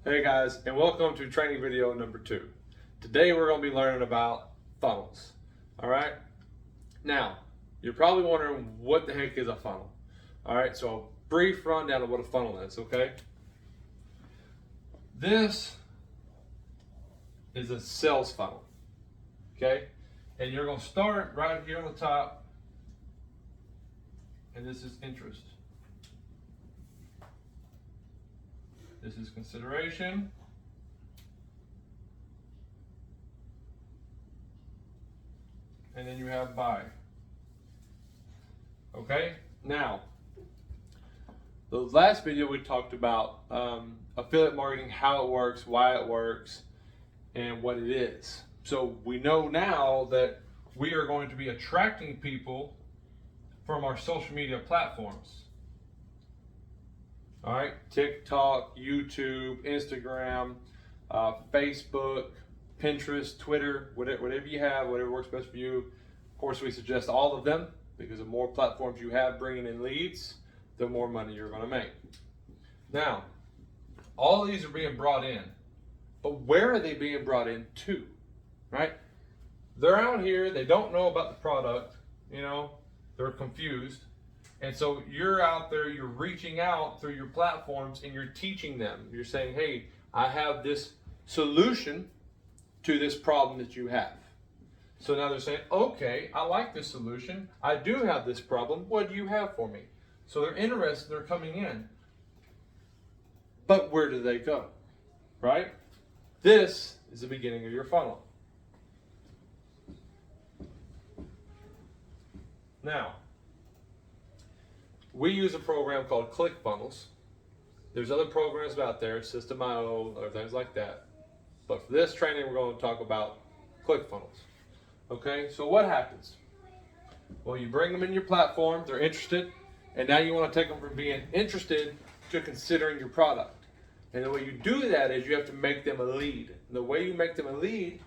Hey guys, and welcome to training video number 2. Today we're going to be learning about funnels. Alright? Now, you're probably wondering what the heck is a funnel. Alright, so a brief rundown of what a funnel is, okay? This is a sales funnel. Okay? And you're going to start right here on the top, and this is interest. This is consideration. And then you have buy. Okay? Now, the last video we talked about affiliate marketing, how it works, why it works, and what it is. So we know now that we are going to be attracting people from our social media platforms. All right, TikTok, YouTube, Instagram, Facebook, Pinterest, Twitter, whatever you have, whatever works best for you. Of course, we suggest all of them because the more platforms you have bringing in leads, the more money you're going to make. Now, all of these are being brought in, but where are they being brought in to? Right? They're out here, they don't know about the product, they're confused. And so you're out there, you're reaching out through your platforms and you're teaching them. You're saying, hey, I have this solution to this problem that you have. So now they're saying, okay, I like this solution. I do have this problem. What do you have for me? So they're interested, they're coming in. But where do they go? Right? This is the beginning of your funnel. Now, we use a program called ClickFunnels. There's other programs out there, System.io, or things like that. But for this training, we're going to talk about ClickFunnels. Okay, so what happens? Well, you bring them in your platform, they're interested, and now you want to take them from being interested to considering your product. And the way you do that is you have to make them a lead. And the way you make them a lead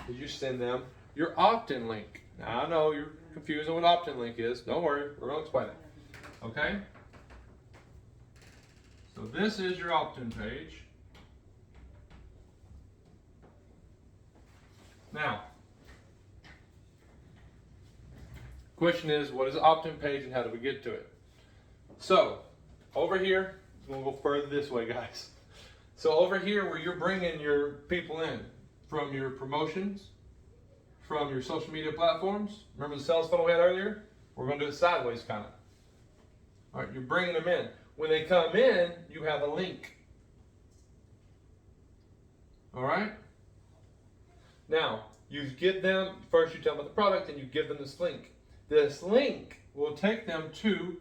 is you send them your opt-in link. Now, I know you're confused on what opt-in link is. Don't worry, we're going to explain it. Okay? So this is your opt-in page. Now, question is, what is the opt-in page and how do we get to it? So, over here, we'll go further this way, guys. So over here where you're bringing your people in from your promotions, from your social media platforms, remember the sales funnel we had earlier? We're going to do it sideways kind of. All right, you're bringing them in. When they come in, you have a link. All right? Now, you get them, first you tell them about the product, and you give them this link. This link will take them to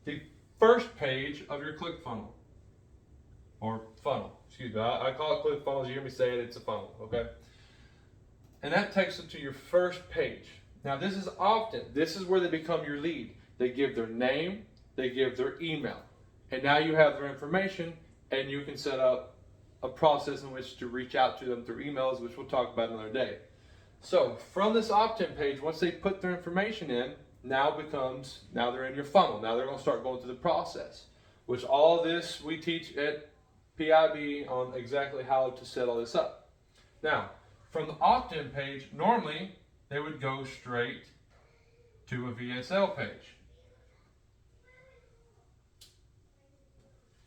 the first page of your ClickFunnel. Or funnel, excuse me. I call it ClickFunnels. You hear me say it, it's a funnel, okay? And that takes them to your first page. Now, this is often, this is where they become your lead. They give their name, they give their email. And now you have their information and you can set up a process in which to reach out to them through emails, which we'll talk about another day. So from this opt-in page, once they put their information in, now they're in your funnel. Now they're going to start going through the process, which all this we teach at PIB on exactly how to set all this up. Now, from the opt-in page, normally they would go straight to a VSL page.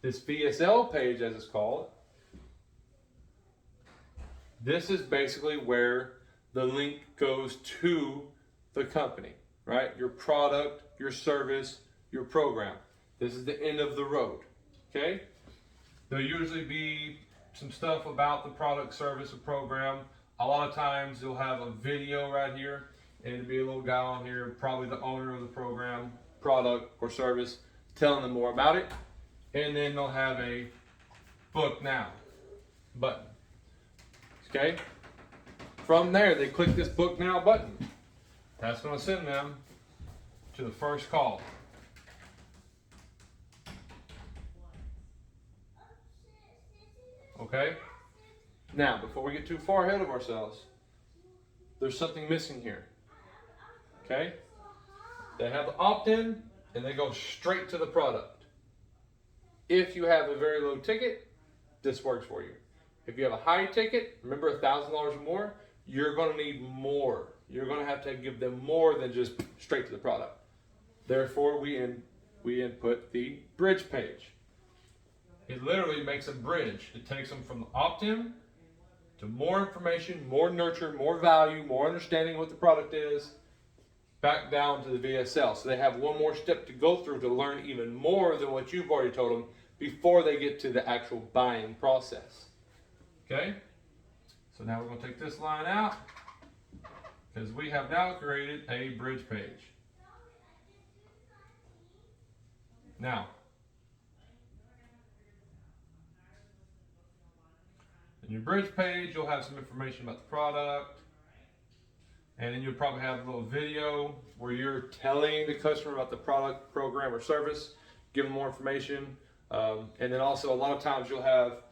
This VSL page, as it's called, this is basically where the link goes to the company, right? Your product, your service, your program. This is the end of the road, okay? There'll usually be some stuff about the product, service, or program. A lot of times you'll have a video right here, and it'll be a little guy on here, probably the owner of the program, product, or service, telling them more about it. And then they'll have a book now button. Okay? From there, they click this book now button. That's going to send them to the first call. Okay? Now, before we get too far ahead of ourselves, there's something missing here. Okay? They have the opt-in and they go straight to the product. If you have a very low ticket, this works for you. If you have a high ticket, remember $1,000 or more, you're going to need more. You're going to have to give them more than just straight to the product. Therefore, we input the bridge page. It literally makes a bridge. It takes them from the opt-in to more information, more nurture, more value, more understanding of what the product is, back down to the VSL. So they have one more step to go through to learn even more than what you've already told them before they get to the actual buying process. Okay? So now we're going to take this line out because we have now created a bridge page. Now, in your bridge page, you'll have some information about the product, and then you'll probably have a little video where you're telling the customer about the product, program, or service, give them more information, and then also a lot of times you'll have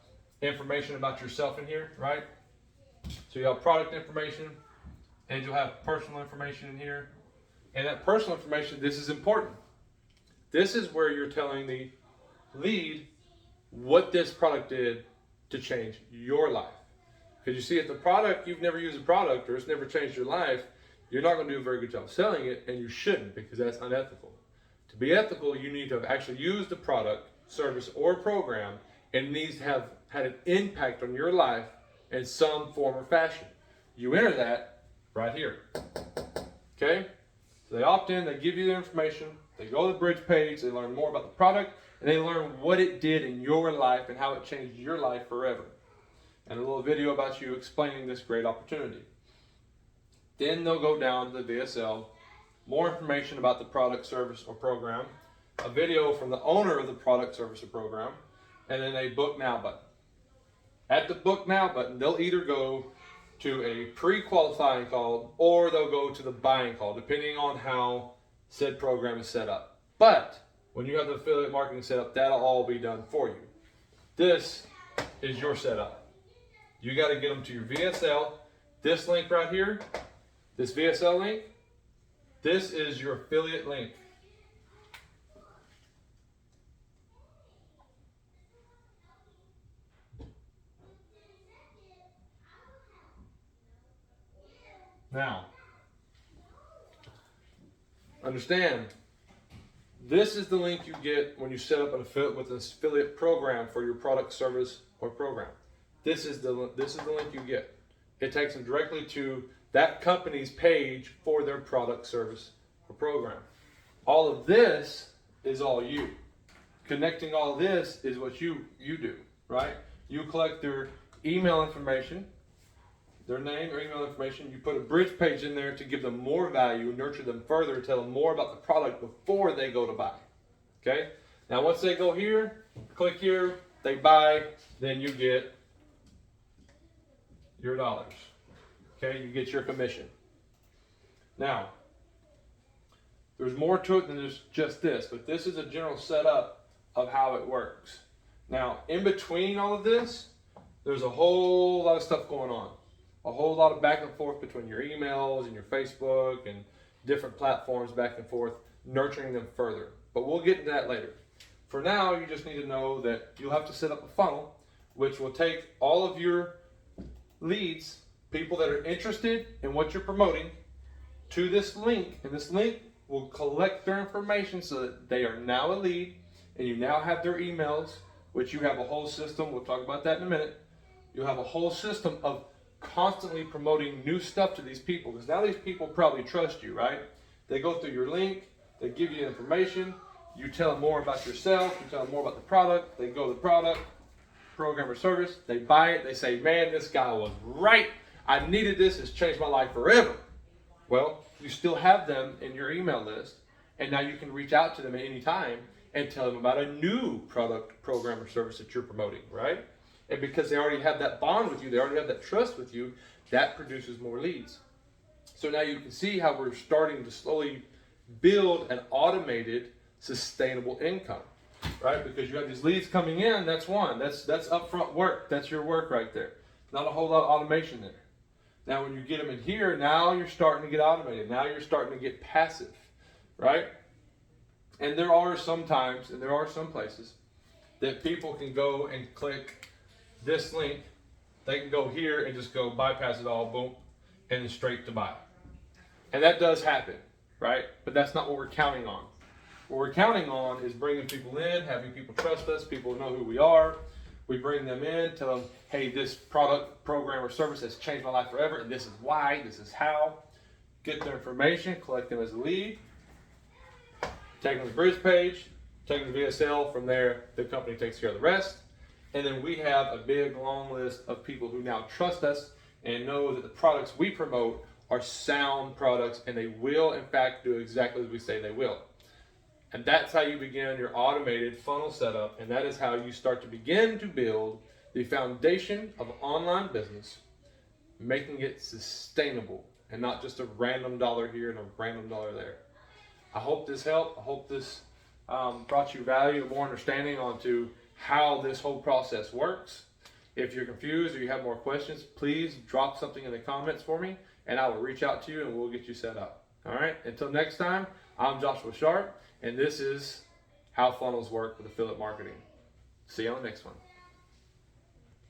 information about yourself in here, right? So you'll have product information, and you'll have personal information in here, and that personal information, this is important. This is where you're telling the lead what this product did to change your life. Because you see, if the product, you've never used a product or it's never changed your life, you're not going to do a very good job selling it, and you shouldn't, because that's unethical. To be ethical, you need to have actually used the product, service, or program, and it needs to have had an impact on your life in some form or fashion. You enter that right here. Okay? So they opt in, they give you their information, they go to the bridge page, they learn more about the product, and they learn what it did in your life and how it changed your life forever. And a little video about you explaining this great opportunity. Then they'll go down to the VSL, more information about the product, service, or program, a video from the owner of the product, service, or program, and then a Book Now button. At the Book Now button, they'll either go to a pre-qualifying call or they'll go to the buying call, depending on how said program is set up. But when you have the affiliate marketing set up, that'll all be done for you. This is your setup. You got to get them to your VSL. This link right here, this VSL link, this is your affiliate link. Now, understand, this is the link you get when you set up an affiliate program for your product, service, or program. This is the link you get. It takes them directly to that company's page for their product, service, or program. All of this is all you. Connecting all this is what you do, right? You collect their email information, their name or email information. You put a bridge page in there to give them more value, nurture them further, tell them more about the product before they go to buy. Okay? Now once they go here, click here, they buy, then you get your dollars. Okay? You get your commission. Now, there's more to it than just this, but this is a general setup of how it works. Now, in between all of this, there's a whole lot of stuff going on. A whole lot of back and forth between your emails and your Facebook and different platforms back and forth, nurturing them further. But we'll get into that later. For now, you just need to know that you'll have to set up a funnel, which will take all of your leads, people that are interested in what you're promoting, to this link. And this link will collect their information so that they are now a lead, and you now have their emails, which you have a whole system. We'll talk about that in a minute. You'll have a whole system of constantly promoting new stuff to these people, because now these people probably trust you, right? They go through your link, they give you information, you tell them more about yourself, you tell them more about the product, they go to the product, program, or service, they buy it, they say, man, this guy was right, I needed this, it's changed my life forever. Well, you still have them in your email list, and now you can reach out to them at any time and tell them about a new product, program, or service that you're promoting, right? And because they already have that bond with you, they already have that trust with you, that produces more leads. So now you can see how we're starting to slowly build an automated, sustainable income, right? Because you have these leads coming in, that's one. That's upfront work. That's your work right there. Not a whole lot of automation there. Now when you get them in here, now you're starting to get automated. Now you're starting to get passive, right? And there are some times, and there are some places that people can go and click this link, they can go here and just go bypass it all, boom, and straight to buy. And that does happen, right? But that's not what we're counting on. What we're counting on is bringing people in, having people trust us, people know who we are. We bring them in, tell them, hey, this product, program, or service has changed my life forever, and this is why, this is how. Get their information, collect them as a lead, take them to the Bruce page, take them to VSL. From there, the company takes care of the rest. And then we have a big, long list of people who now trust us and know that the products we promote are sound products, and they will, in fact, do exactly as we say they will. And that's how you begin your automated funnel setup, and that is how you start to begin to build the foundation of online business, making it sustainable and not just a random dollar here and a random dollar there. I hope this helped. I hope this brought you value and more understanding onto how this whole process works. If you're confused or you have more questions, please drop something in the comments for me, and I will reach out to you and we'll get you set up. All right, until next time, I'm Joshua Sharp, and this is How Funnels Work with Affiliate Marketing. See you on the next one.